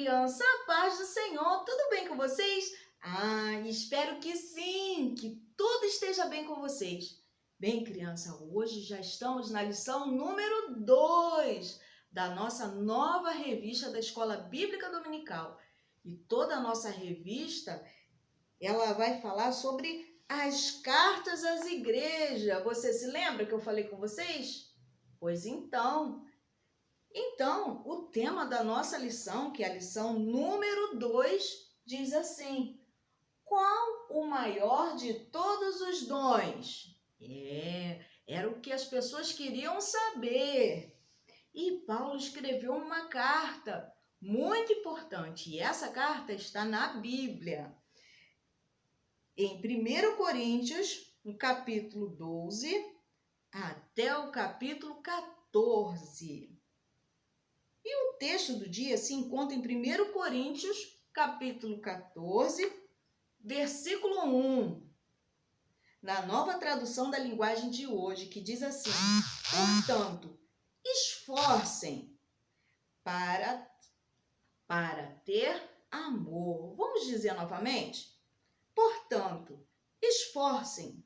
criança, a paz do Senhor, tudo bem com vocês? Espero que sim, que tudo esteja bem com vocês. Bem, criança, hoje já estamos na lição número 2 da nossa nova revista da Escola Bíblica Dominical. E toda a nossa revista, ela vai falar sobre as cartas às igrejas. Você se lembra que eu falei com vocês? Pois então, o tema da nossa lição, que é a lição número 2, diz assim: qual o maior de todos os dons? Era o que as pessoas queriam saber. E Paulo escreveu uma carta muito importante, e essa carta está na Bíblia. Em 1 Coríntios, no capítulo 12, até o capítulo 14. E o texto do dia se encontra em 1 Coríntios, capítulo 14, versículo 1, na nova tradução da linguagem de hoje, que diz assim: portanto, esforcem para ter amor. Vamos dizer novamente? Portanto, esforcem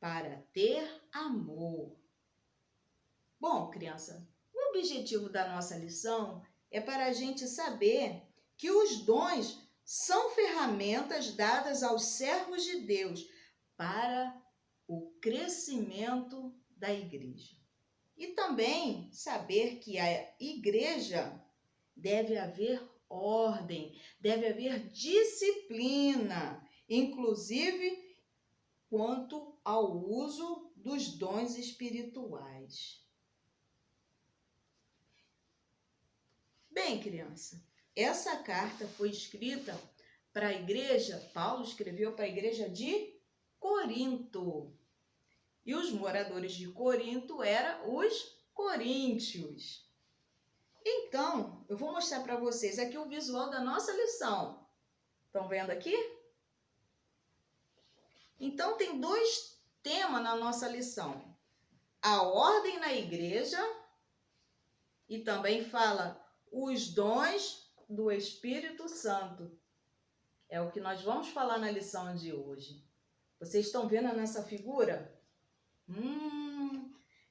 para ter amor. Bom, criança, o objetivo da nossa lição é para a gente saber que os dons são ferramentas dadas aos servos de Deus para o crescimento da igreja. E também saber que a igreja deve haver ordem, deve haver disciplina, inclusive quanto ao uso dos dons espirituais. Bem, criança, essa carta foi escrita para a igreja, Paulo escreveu para a igreja de Corinto. E os moradores de Corinto eram os coríntios. Então, eu vou mostrar para vocês aqui o visual da nossa lição. Estão vendo aqui? Então, tem dois temas na nossa lição: a ordem na igreja, e também fala os dons do Espírito Santo. É o que nós vamos falar na lição de hoje. Vocês estão vendo nessa figura?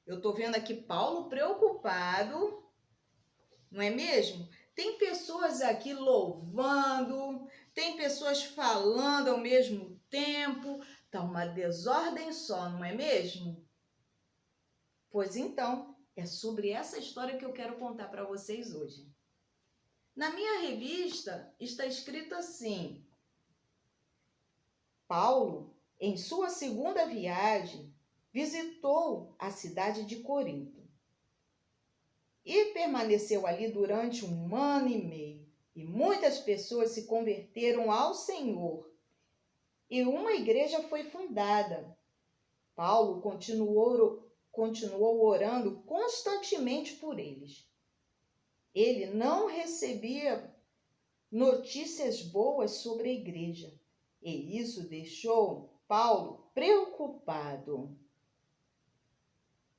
Eu estou vendo aqui Paulo preocupado, não é mesmo? Tem pessoas aqui louvando, tem pessoas falando ao mesmo tempo. Está uma desordem só, não é mesmo? Pois então, é sobre essa história que eu quero contar para vocês hoje. Na minha revista está escrito assim: Paulo, em sua segunda viagem, visitou a cidade de Corinto e permaneceu ali durante 1 ano e meio. E muitas pessoas se converteram ao Senhor e uma igreja foi fundada. Paulo continuou orando constantemente por eles. Ele não recebia notícias boas sobre a igreja, e isso deixou Paulo preocupado.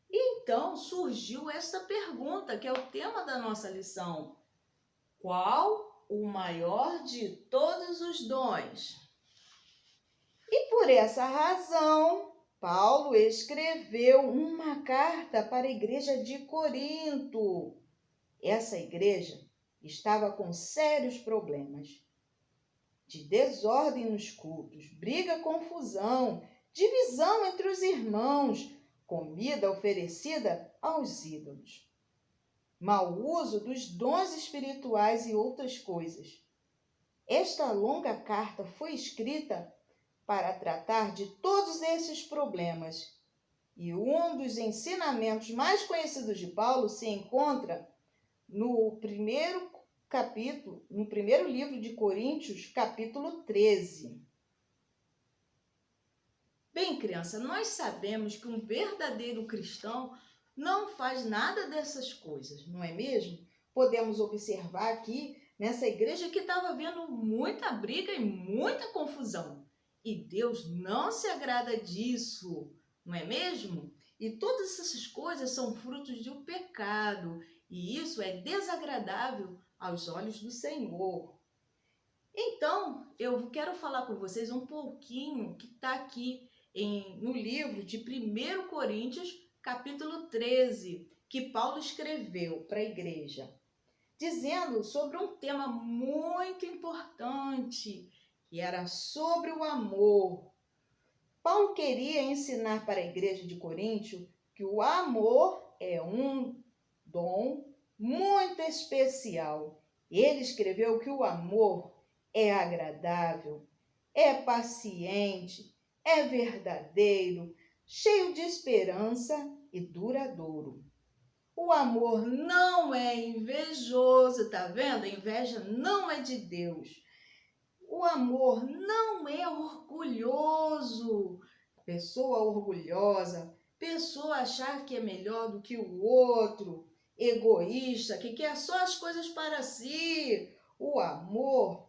E então surgiu essa pergunta, que é o tema da nossa lição: qual o maior de todos os dons? E por essa razão, Paulo escreveu uma carta para a igreja de Corinto. Essa igreja estava com sérios problemas de desordem nos cultos, briga, confusão, divisão entre os irmãos, comida oferecida aos ídolos, mau uso dos dons espirituais e outras coisas. Esta longa carta foi escrita para tratar de todos esses problemas, e um dos ensinamentos mais conhecidos de Paulo se encontra no primeiro livro de Coríntios, capítulo 13. Bem, criança, nós sabemos que um verdadeiro cristão não faz nada dessas coisas, não é mesmo? Podemos observar aqui nessa igreja que estava havendo muita briga e muita confusão. E Deus não se agrada disso, não é mesmo? E todas essas coisas são frutos de um pecado. E isso é desagradável aos olhos do Senhor. Então, eu quero falar com vocês um pouquinho que está aqui no livro de 1 Coríntios, capítulo 13, que Paulo escreveu para a igreja, dizendo sobre um tema muito importante, que era sobre o amor. Paulo queria ensinar para a igreja de Coríntio que o amor é um dom muito especial. Ele escreveu que o amor é agradável, é paciente, é verdadeiro, cheio de esperança e duradouro. O amor não é invejoso, tá vendo? A inveja não é de Deus. O amor não é orgulhoso. Pessoa orgulhosa, pessoa achar que é melhor do que o outro, egoísta, que quer só as coisas para si. O amor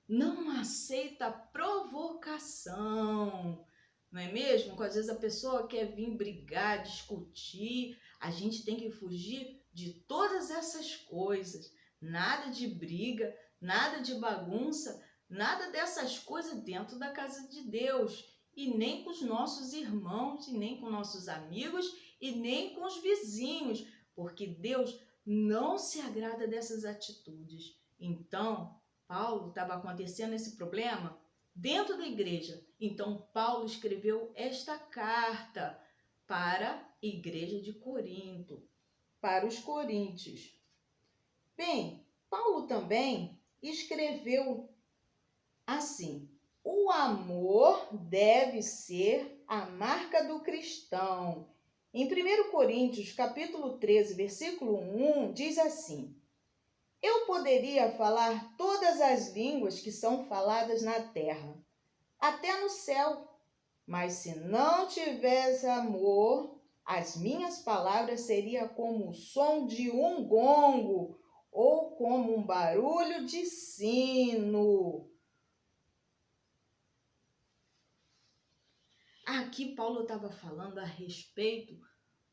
não aceita provocação, não é mesmo? Às vezes a pessoa quer vir brigar, discutir, a gente tem que fugir de todas essas coisas. Nada de briga, nada de bagunça, nada dessas coisas dentro da casa de Deus. E nem com os nossos irmãos, e nem com nossos amigos, e nem com os vizinhos, porque Deus não se agrada dessas atitudes. Então, Paulo estava acontecendo esse problema dentro da igreja. Então, Paulo escreveu esta carta para a igreja de Corinto, para os coríntios. Bem, Paulo também escreveu assim: o amor deve ser a marca do cristão. Em 1 Coríntios, capítulo 13, versículo 1, diz assim: eu poderia falar todas as línguas que são faladas na terra, até no céu, mas se não tivesse amor, as minhas palavras seriam como o som de um gongo ou como um barulho de sino. Aqui Paulo estava falando a respeito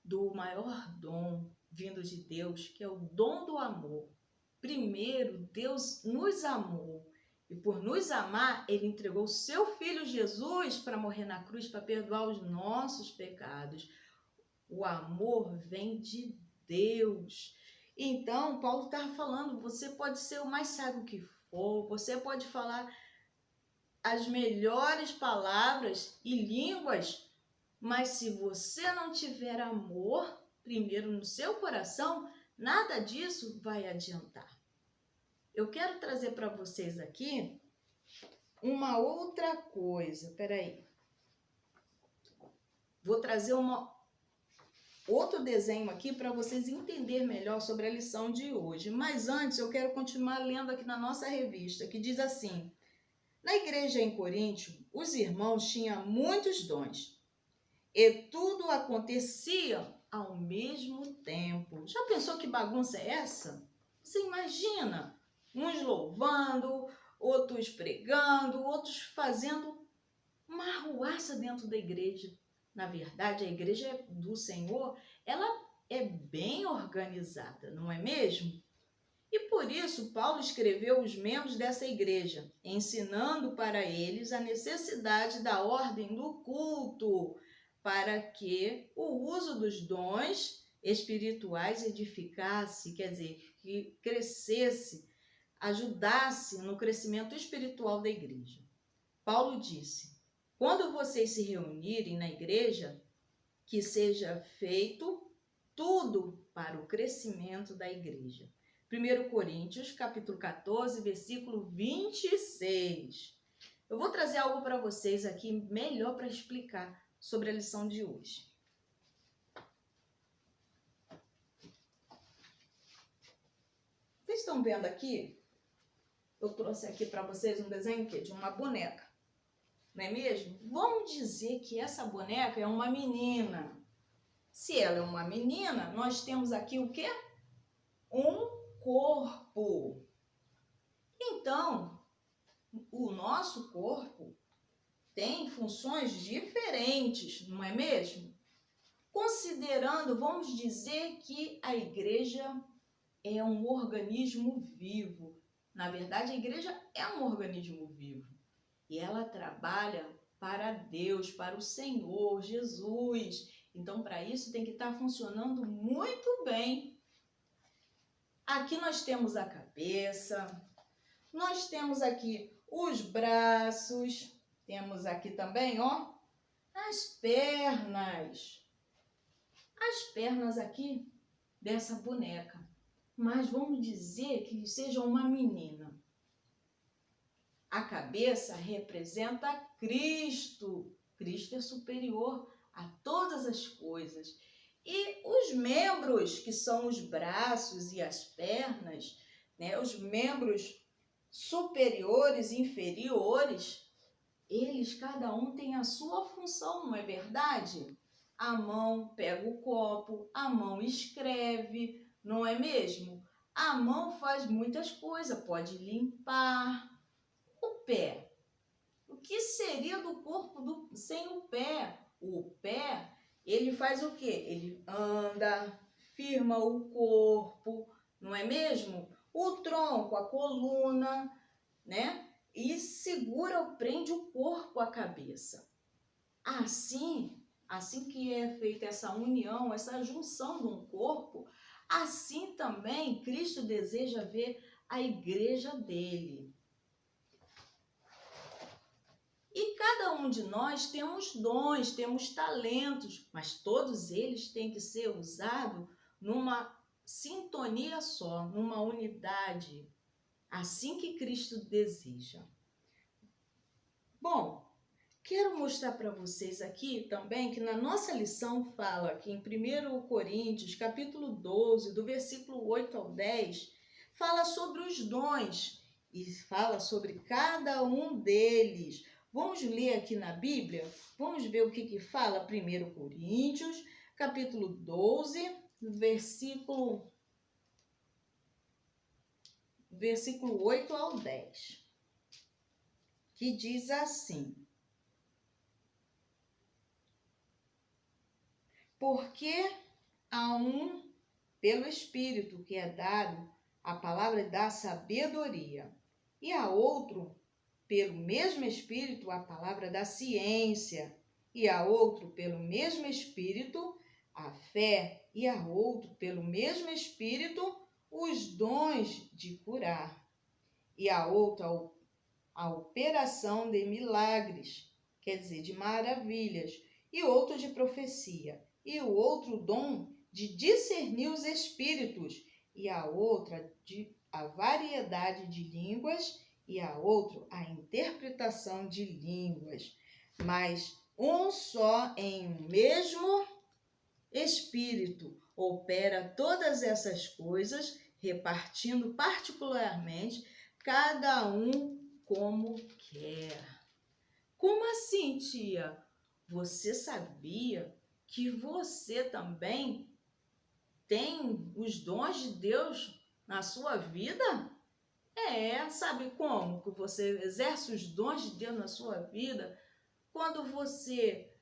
do maior dom vindo de Deus, que é o dom do amor. Primeiro, Deus nos amou e por nos amar, Ele entregou o seu Filho Jesus para morrer na cruz, para perdoar os nossos pecados. O amor vem de Deus. Então, Paulo estava falando, você pode ser o mais sábio que for, você pode falar as melhores palavras e línguas, mas se você não tiver amor, primeiro no seu coração, nada disso vai adiantar. Eu quero trazer para vocês aqui uma outra coisa. Peraí. Vou trazer outro desenho aqui para vocês entenderem melhor sobre a lição de hoje. Mas antes eu quero continuar lendo aqui na nossa revista, que diz assim: na igreja em Coríntio, os irmãos tinham muitos dons e tudo acontecia ao mesmo tempo. Já pensou que bagunça é essa? Você imagina? Uns louvando, outros pregando, outros fazendo uma arruaça dentro da igreja. Na verdade, a igreja do Senhor, ela é bem organizada, não é mesmo? E por isso, Paulo escreveu os membros dessa igreja, ensinando para eles a necessidade da ordem do culto, para que o uso dos dons espirituais edificasse, quer dizer, que crescesse, ajudasse no crescimento espiritual da igreja. Paulo disse: quando vocês se reunirem na igreja, que seja feito tudo para o crescimento da igreja. 1 Coríntios, capítulo 14, versículo 26. Eu vou trazer algo para vocês aqui melhor para explicar sobre a lição de hoje. Vocês estão vendo aqui? Eu trouxe aqui para vocês um desenho de uma boneca, não é mesmo? Vamos dizer que essa boneca é uma menina. Se ela é uma menina, nós temos aqui o quê? Um corpo. Então, o nosso corpo tem funções diferentes, não é mesmo? Considerando, vamos dizer que a igreja é um organismo vivo. Na verdade, a igreja é um organismo vivo. E ela trabalha para Deus, para o Senhor Jesus. Então, para isso, tem que estar funcionando muito bem. Aqui nós temos a cabeça, nós temos aqui os braços, temos aqui também, ó, as pernas. As pernas aqui dessa boneca. Mas vamos dizer que seja uma menina. A cabeça representa Cristo. Cristo é superior a todas as coisas. E os membros, que são os braços e as pernas, né, os membros superiores e inferiores, eles, cada um tem a sua função, não é verdade? A mão pega o copo, a mão escreve, não é mesmo? A mão faz muitas coisas, pode limpar. O pé. O que seria do corpo sem o pé? O pé, ele faz o quê? Ele anda, firma o corpo, não é mesmo? O tronco, a coluna, né? E segura ou prende o corpo à cabeça. Assim que é feita essa união, essa junção de um corpo, assim também Cristo deseja ver a igreja dele. E cada um de nós temos dons, temos talentos, mas todos eles têm que ser usados numa sintonia só, numa unidade, assim que Cristo deseja. Bom, quero mostrar para vocês aqui também que na nossa lição fala aqui em 1 Coríntios, capítulo 12, do versículo 8 ao 10, fala sobre os dons e fala sobre cada um deles. Vamos ler aqui na Bíblia? Vamos ver o que fala 1 Coríntios, capítulo 12, versículo 8 ao 10, que diz assim: porque a um, pelo Espírito que é dado, a palavra da sabedoria, e a outro, pelo mesmo Espírito, a palavra da ciência, e a outro, pelo mesmo Espírito, a fé, e a outro, pelo mesmo Espírito, os dons de curar, e a outro, a operação de milagres, quer dizer, de maravilhas, e outro de profecia, e o outro dom de discernir os espíritos, e a outra a variedade de línguas, e a outro a interpretação de línguas. Mas um só em um mesmo Espírito opera todas essas coisas, repartindo particularmente cada um como quer. Como assim, tia? Você sabia que você também tem os dons de Deus na sua vida? Sabe como que você exerce os dons de Deus na sua vida? Quando você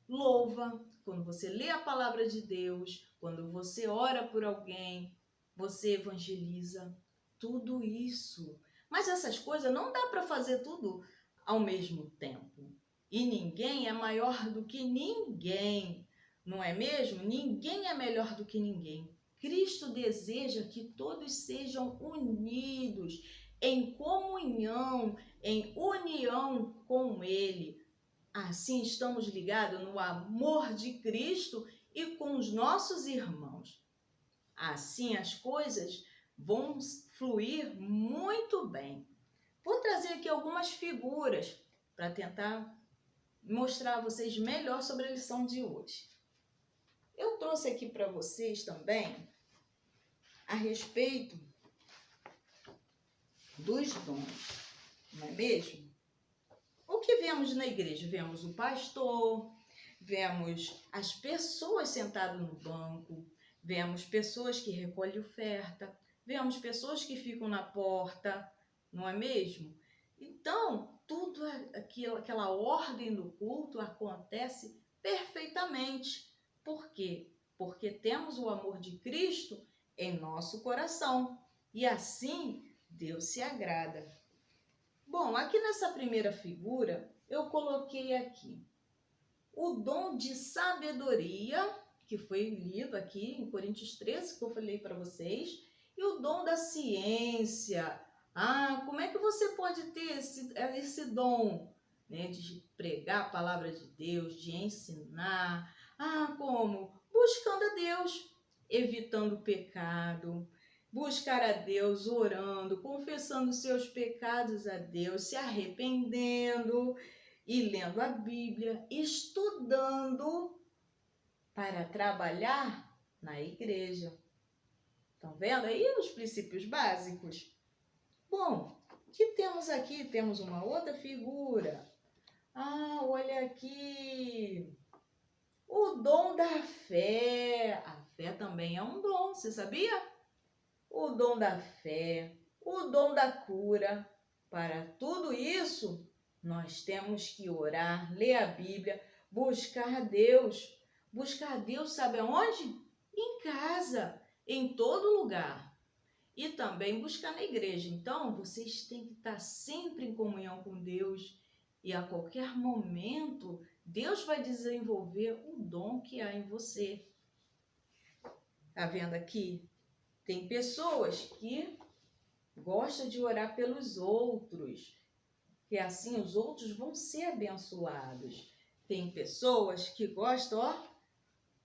louva, quando você lê a palavra de Deus, quando você ora por alguém, você evangeliza, tudo isso. Mas essas coisas não dá para fazer tudo ao mesmo tempo. E ninguém é maior do que ninguém, não é mesmo? Ninguém é melhor do que ninguém. Cristo deseja que todos sejam unidos em comunhão, em união com Ele. Assim estamos ligados no amor de Cristo e com os nossos irmãos. Assim as coisas vão fluir muito bem. Vou trazer aqui algumas figuras para tentar mostrar a vocês melhor sobre a lição de hoje. Eu trouxe aqui para vocês também a respeito dos dons, não é mesmo? O que vemos na igreja? Vemos o pastor, vemos as pessoas sentadas no banco, vemos pessoas que recolhem oferta, vemos pessoas que ficam na porta, não é mesmo? Então, tudo aquela ordem do culto acontece perfeitamente. Por quê? Porque temos o amor de Cristo em nosso coração. E assim Deus se agrada. Bom, aqui nessa primeira figura, eu coloquei aqui o dom de sabedoria, que foi lido aqui em Coríntios 13, que eu falei para vocês, e o dom da ciência. Como é que você pode ter esse dom, né, de pregar a palavra de Deus, de ensinar? Como? Buscando a Deus, evitando o pecado, buscar a Deus, orando, confessando seus pecados a Deus, se arrependendo e lendo a Bíblia, estudando para trabalhar na igreja. Estão vendo aí os princípios básicos? Bom, o que temos aqui? Temos uma outra figura. Olha aqui. O dom da fé. A fé também é um dom, você sabia? O dom da fé, o dom da cura. Para tudo isso, nós temos que orar, ler a Bíblia, buscar Deus. Buscar Deus, sabe aonde? Em casa, em todo lugar. E também buscar na igreja. Então, vocês têm que estar sempre em comunhão com Deus. E a qualquer momento, Deus vai desenvolver o dom que há em você. Tá vendo aqui? Tem pessoas que gostam de orar pelos outros, que assim os outros vão ser abençoados. Tem pessoas que gostam,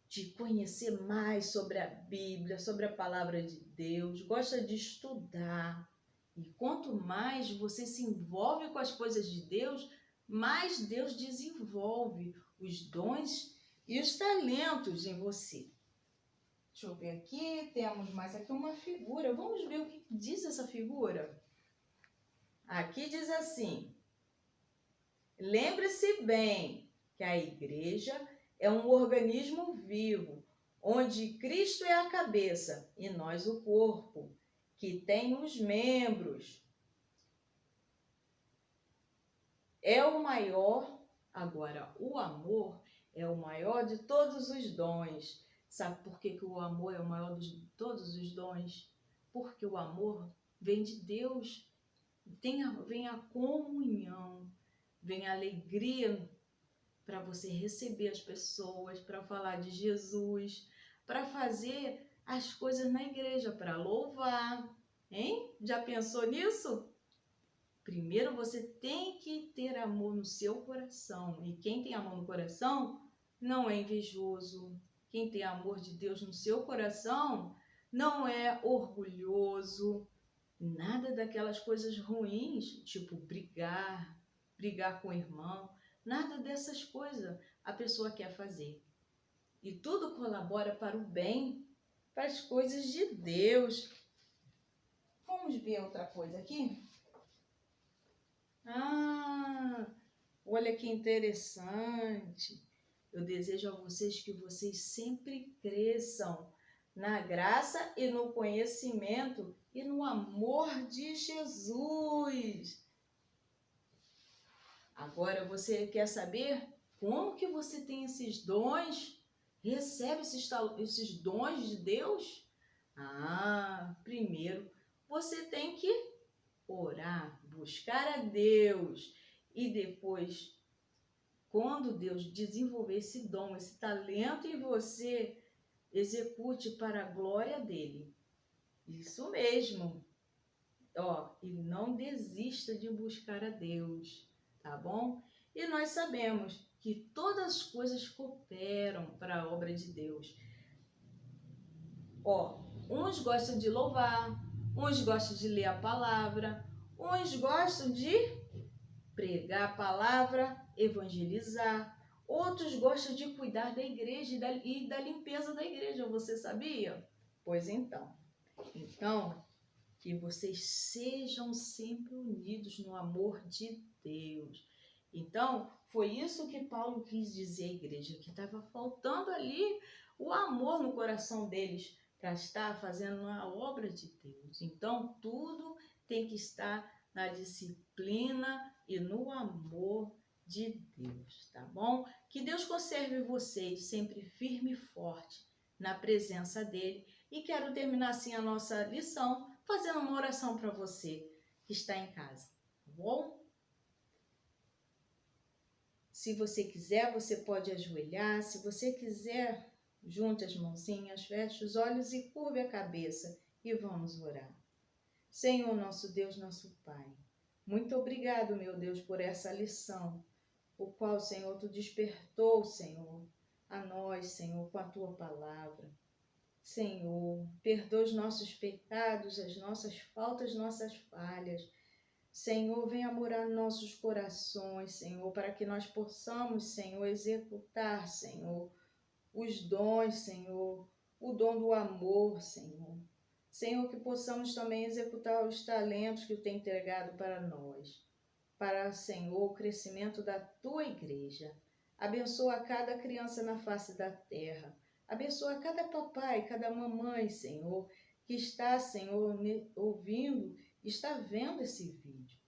de conhecer mais sobre a Bíblia, sobre a palavra de Deus, gosta de estudar. E quanto mais você se envolve com as coisas de Deus, mais Deus desenvolve os dons e os talentos em você. Deixa eu ver aqui, temos mais aqui uma figura. Vamos ver o que diz essa figura. Aqui diz assim: lembre-se bem que a igreja é um organismo vivo, onde Cristo é a cabeça e nós o corpo, que tem os membros. É o maior, agora o amor é o maior de todos os dons. Sabe por que o amor é o maior de todos os dons? Porque o amor vem de Deus, vem a comunhão, vem a alegria para você receber as pessoas, para falar de Jesus, para fazer as coisas na igreja, para louvar, hein? Já pensou nisso? Primeiro você tem que ter amor no seu coração, e quem tem amor no coração não é invejoso. Quem tem amor de Deus no seu coração não é orgulhoso, nada daquelas coisas ruins, tipo brigar com o irmão. Nada dessas coisas a pessoa quer fazer. E tudo colabora para o bem, para as coisas de Deus. Vamos ver outra coisa aqui? Olha que interessante. Eu desejo a vocês que vocês sempre cresçam na graça e no conhecimento e no amor de Jesus. Agora, você quer saber como que você tem esses dons? Recebe esses dons de Deus? Primeiro, você tem que orar, buscar a Deus. E depois, quando Deus desenvolver esse dom, esse talento em você, execute para a glória dele. Isso mesmo. E não desista de buscar a Deus. Tá bom? E nós sabemos que todas as coisas cooperam para a obra de Deus. Uns gostam de louvar, uns gostam de ler a palavra, uns gostam de pregar a palavra, evangelizar, outros gostam de cuidar da igreja e da limpeza da igreja. Você sabia? Pois então, que vocês sejam sempre unidos no amor de Deus. Então, foi isso que Paulo quis dizer à igreja, que estava faltando ali o amor no coração deles para estar fazendo a obra de Deus. Então, tudo tem que estar na disciplina e no amor de Deus, tá bom? Que Deus conserve vocês sempre firme e forte na presença dele E quero terminar assim a nossa lição fazendo uma oração para você que está em casa, tá bom? Se você quiser, você pode ajoelhar. Se você quiser, junte as mãozinhas, feche os olhos e curve a cabeça e vamos orar. Senhor, nosso Deus, nosso Pai, muito obrigado, meu Deus, por essa lição, o qual, Senhor, Tu despertou, Senhor, a nós, Senhor, com a Tua palavra. Senhor, perdoa os nossos pecados, as nossas faltas, nossas falhas. Senhor, venha morar nos nossos corações, Senhor, para que nós possamos, Senhor, executar, Senhor, os dons, Senhor, o dom do amor, Senhor. Senhor, que possamos também executar os talentos que Tu tem entregado para nós, para, Senhor, o crescimento da Tua igreja. Abençoa cada criança na face da terra. Abençoa cada papai, cada mamãe, Senhor, que está, Senhor, ouvindo, está vendo esse vídeo.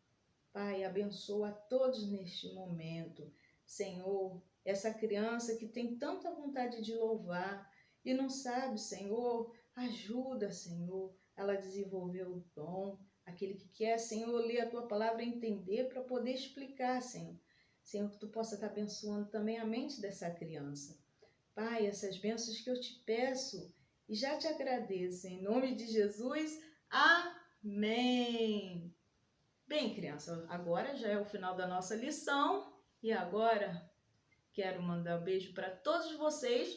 Pai, abençoa a todos neste momento. Senhor, essa criança que tem tanta vontade de louvar e não sabe, Senhor, ajuda, Senhor, ela a desenvolver o dom, aquele que quer, Senhor, ler a Tua palavra e entender para poder explicar, Senhor. Senhor, que Tu possa estar abençoando também a mente dessa criança. Pai, essas bênçãos que eu te peço e já te agradeço, em nome de Jesus, amém. Bem, criança, agora já é o final da nossa lição e agora quero mandar um beijo para todos vocês,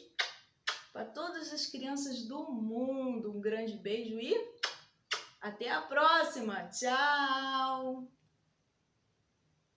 para todas as crianças do mundo. Um grande beijo e até a próxima. Tchau!